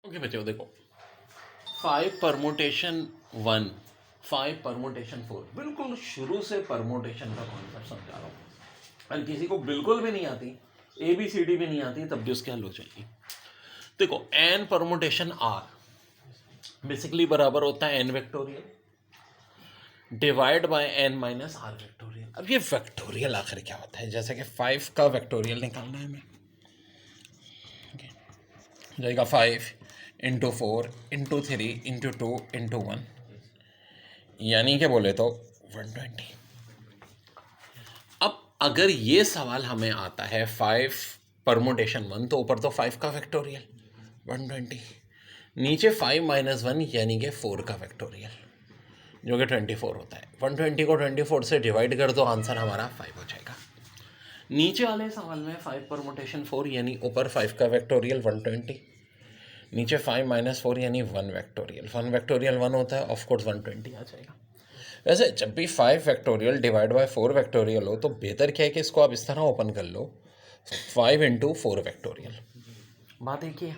Okay बच्चों देखो, 5 permutation 1, 5 permutation 4, बिल्कुल शुरू से परमुटेशन का कॉन्सेप्ट समझा रहा हूँ। और किसी को बिल्कुल भी नहीं आती, ABCD भी नहीं आती, तब भी उसके हल हो जाएगी। देखो n परमुटेशन r बेसिकली बराबर होता है n vectorial divide by n minus r vectorial. अब ये वेक्टोरियल आखिर क्या होता है? जैसे कि 5 का वेक्टोरियल निकालना है हमें, जाएगा 5 इंटू 4 इंटू 3 इंटू 2 इंटू 1, यानी कि बोले तो 120। अब अगर ये सवाल हमें आता है 5 परमुटेशन 1, तो ऊपर तो 5 का फैक्टोरियल 120, नीचे 5 माइनस 1 यानी कि 4 का फैक्टोरियल जो कि 24 होता है। 120 को 24 से डिवाइड कर दो, आंसर हमारा 5 हो जाएगा। नीचे वाले सवाल में 5 परमुटेशन 4 यानी ऊपर 5 का फैक्टोरियल 120, नीचे 5 माइनस 4 यानी 1 वैक्टोरियल। 1 वैक्टोरियल 1 होता है, ऑफकोर्स 120 आ जाएगा। वैसे जब भी 5 फैक्टोरियल डिवाइड बाय 4 वैक्टोरियल हो तो बेहतर क्या है कि इसको आप इस तरह ओपन कर लो, 5 इंटू 4 वैक्टोरियल। बात एक ही है,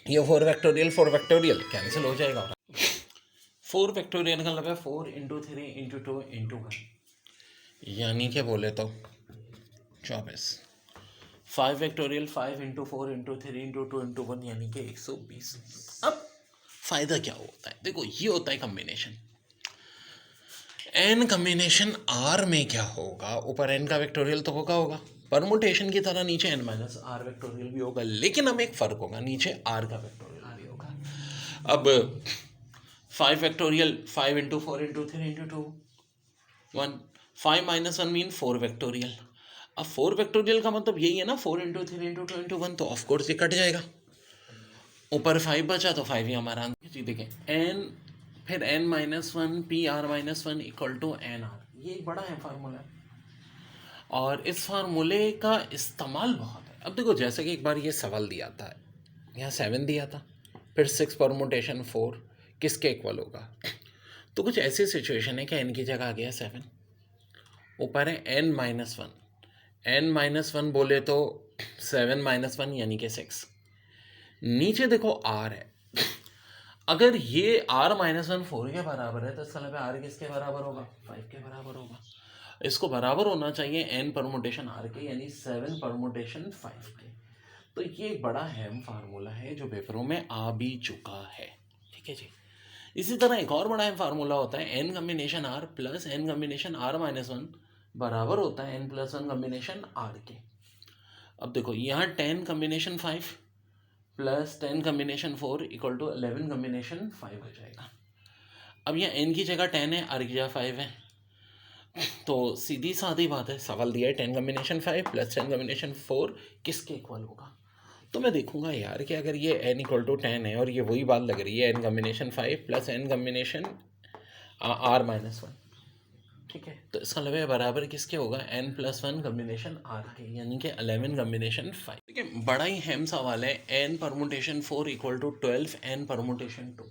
ये 4 वैक्टोरियल कैंसिल हो जाएगा। 4 वैक्टोरियल का मतलब है 4 इंटू 3 इंटू 2 इंटू 1, यानी कि बोले तो 24। 5 vectorial 5 into 4 into 3 into 2 into 1 यानी कि 120। अब फायदा क्या होता है? देखो ये होता है कम्बिनेशन। एन कम्बिनेशन आर में क्या होगा? ऊपर एन का वेक्टोरियल तो होगा परमुटेशन की तरह, नीचे एन माइनस आर वेक्टोरियल भी होगा, लेकिन अब एक फ़र्क होगा, नीचे आर का वेक्टोरियल भी होगा। अब 5 vectorial 5 into 4 into 3 into 2 1, 5 minus 1 mean 4 vectorial. अब 4 वेक्टोरियल का मतलब यही है ना, 4 इंटू 3 इंटू 2 इंटू 1, तो ऑफकोर्स ये कट जाएगा। ऊपर 5 बचा तो 5 ही हमारा आंसर। जी देखें, एन फिर n minus 1 P R minus 1 equal to N R, ये एक बड़ा है फार्मूला, और इस फार्मूले का इस्तेमाल बहुत है। अब देखो जैसे कि एक बार ये सवाल दिया था, यहाँ 7 दिया था, फिर 6 परमुटेशन 4 किसके इक्वल होगा? तो कुछ ऐसी सिचुएशन है कि n की जगह आ गया 7, ऊपर है n माइनस 1, n माइनस 1 बोले तो 7 माइनस 1 यानी कि 6, नीचे देखो r है। अगर ये r माइनस 1 4 के बराबर है तो इसका मतलब r किसके बराबर होगा? 5 के बराबर होगा। इसको बराबर होना चाहिए n परमुटेशन r के, यानी 7 परमुटेशन 5 के। तो ये एक बड़ा अहम फार्मूला है जो पेपरों में आ भी चुका है, ठीक है जी। इसी तरह एक और बड़ा अहम फार्मूला होता है n combination r plus n combination r minus 1 बराबर होता है n प्लस 1 कम्बिनेशन r के। अब देखो यहाँ 10 combination 5 plus 10 combination 4 equal to 11 combination 5 हो जाएगा। अब यहाँ n की जगह 10 है, r की जगह 5 है, तो सीधी सादी बात है, सवाल दिया है 10 कम्बिनेशन 5 प्लस 10 कम्बिनेशन 4 किसके इक्वल होगा? तो मैं देखूंगा यार कि अगर ये n इक्वल टू 10 है और ये वही बात लग रही है n combination 5 plus n combination r minus 1, ठीक है, तो इसका मतलब बराबर किसके होगा? n प्लस 1 कम्बिनेशन r के, यानी कि 11 कम्बिनेशन 5। ठीक है, बड़ा ही अहम सवाल है, n permutation 4 equal to 12 n permutation 2,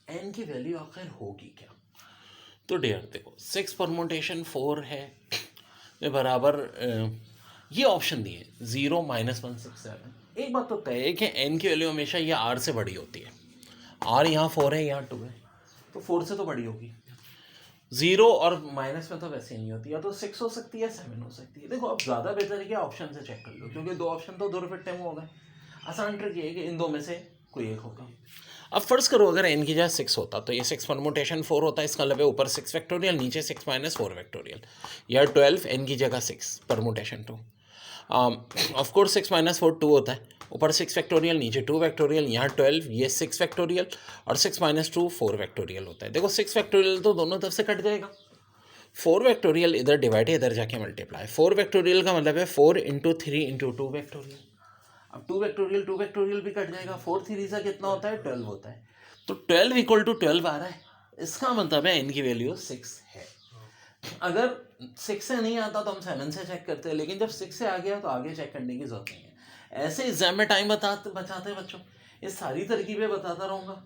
n की वैल्यू आखिर होगी क्या? तो डियर देखो 6 परमुटेशन 4 है, ये बराबर ये ऑप्शन दिए 0 माइनस 1 6 7। एक बात तो तय है कि n की वैल्यू हमेशा ये r से बड़ी होती है, r यहाँ 4 है यहाँ 2 है, तो 4 से तो बड़ी होगी। 0 और माइनस में तो वैसे नहीं होती, या तो 6 हो सकती है 7 हो सकती है। देखो अब ज़्यादा बेहतर है कि ऑप्शन से चेक कर लो, क्योंकि दो ऑप्शन तो दो रिपीट में हो गए। आसान ट्रिक ये है कि इन दो में से कोई एक होगा। अब फर्ज करो अगर n की जगह 6 होता तो ये 6 परमुटेशन 4 होता है, इसका मतलब है ऊपर 6 फैक्टोरियल नीचे 6 माइनस 4 फैक्टोरियल, या 12 n की जगह 6 परमुटेशन 2। ऑफकोर्स 6 माइनस 4 2 होता है, ऊपर 6 फैक्टोरियल नीचे 2 फैक्टोरियल, यहाँ 12 ये 6 फैक्टोरियल और 6 माइनस 2 4 फैक्टोरियल होता है। देखो 6 फैक्टोरियल तो दोनों तरफ से कट जाएगा, 4 वैक्टोरियल इधर डिवाइड है, इधर जाके मल्टीप्लाई। 4 वैक्टोरियल का मतलब है 4 इंटू 3 इंटू 2 वैक्टोरियल। अब 2 वैक्टोरियल भी कट जाएगा, 4 3 से कितना होता है? 12 होता है, तो 12 इक्वल टू 12 आ रहा है, इसका मतलब है n की वैल्यू 6 है। अगर 6 से नहीं आता तो हम 7 से चेक करते हैं, लेकिन जब 6 से आ गया तो आगे चेक करने की जरूरत नहीं है। ऐसे एग्जाम में टाइम बचाते हैं बच्चों, ये सारी तरकीबें बताता रहूँगा।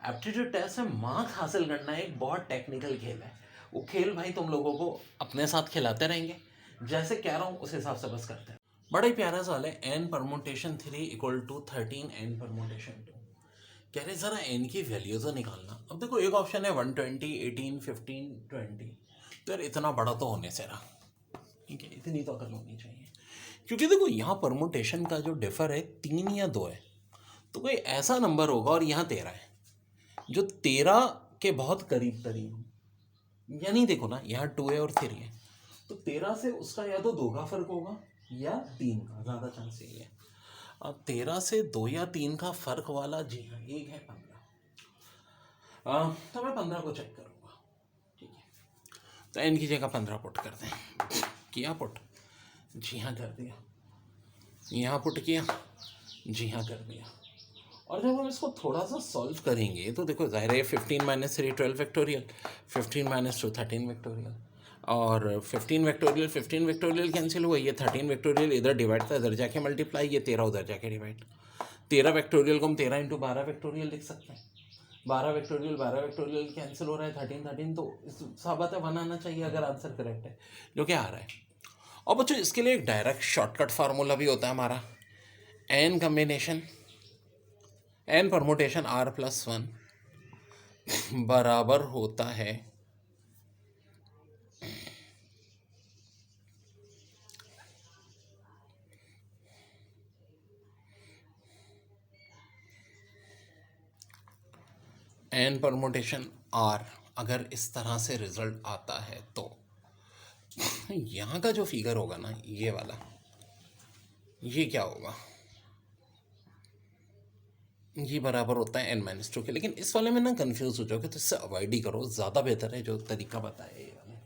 एप्टीट्यूड टेस्ट में मार्क्स हासिल करना एक बहुत टेक्निकल खेल है, वो खेल भाई तुम लोगों को अपने साथ खिलाते रहेंगे, जैसे कह रहा हूँ उस हिसाब से बस करते हैं। बड़ा ही प्यारा सवाल है, n permutation 3 equal to 13 n permutation 2। कह रहे ज़रा एन की वैल्यू तो निकालना। अब देखो एक ऑप्शन है 120, 18, 15, 20, तो यार इतना बड़ा तो होने से रहा, ठीक है, इतनी तो अकल होनी चाहिए। क्योंकि देखो यहाँ परमुटेशन का जो डिफर है 3 या 2 है, तो कोई ऐसा नंबर होगा, और यहाँ 13 है, जो 13 के बहुत करीब करीब हो। यानी देखो ना, यहाँ 2 है और 3 है, तो 13 से उसका या तो 2 का फर्क होगा या 3 का, ज़्यादा चांस यही है। अब 13 से 2 या 3 का फर्क वाला, जी हाँ, एक है 15। तो मैं 15 को चेक करूँगा, ठीक है। तो एन की जगह 15 पुट कर दें। किया पुट? जी हाँ कर दिया। यहाँ पुट किया? जी हाँ कर दिया। और जब हम इसको थोड़ा सा सॉल्व करेंगे तो देखो जाहिर है 15 माइनस 3 12 फैक्टोरियल, 15 माइनस 2 13 फैक्टोरियल, और 15 फैक्टोरियल कैंसिल हुआ, ये 13 फैक्टोरियल इधर डिवाइड था, इधर जाके मल्टीप्लाई, ये 13 उधर जाके डिवाइड। 13 फैक्टोरियल को हम 13 इंटू 12 फैक्टोरियल लिख सकते हैं। 12 फैक्टोरियल कैंसिल हो रहा है, 13 13, तो साबित है 1 आना चाहिए अगर आंसर करेक्ट है, जो कि आ रहा है। और बच्चों इसके लिए एक डायरेक्ट शॉर्टकट फार्मूला भी होता है हमारा, N combination, N permutation R+1 बराबर होता है एन परमुटेशन R। अगर इस तरह से रिजल्ट आता है तो यहाँ का जो फिगर होगा ना, ये वाला, ये क्या होगा, ये बराबर होता है n-2 के। लेकिन इस वाले में ना कंफ्यूज हो जाओगे, तो इससे अवॉइड ही करो, ज़्यादा बेहतर है जो तरीका बताया ये वाला।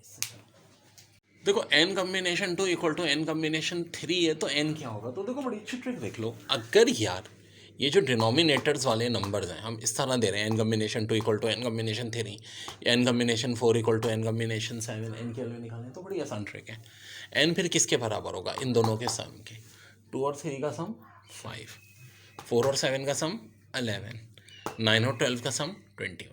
देखो n combination 2 equal to n combination 3 है, तो n क्या होगा, तो देखो बड़ी अच्छी ट्रिक देख लो। अगर यार ये जो डिनोमिनेटर्स वाले नंबर्स हैं हम इस तरह दे रहे हैं, n combination 2 equal to n combination 3, n combination 4 equal to n combination 7, n की वैल्यू निकालने, तो बड़ी आसान ट्रिक है। n फिर किसके बराबर होगा, इन दोनों के सम के। 2 और 3 का सम 5, 4 और 7 का सम 11, 9 और 12 का सम 21।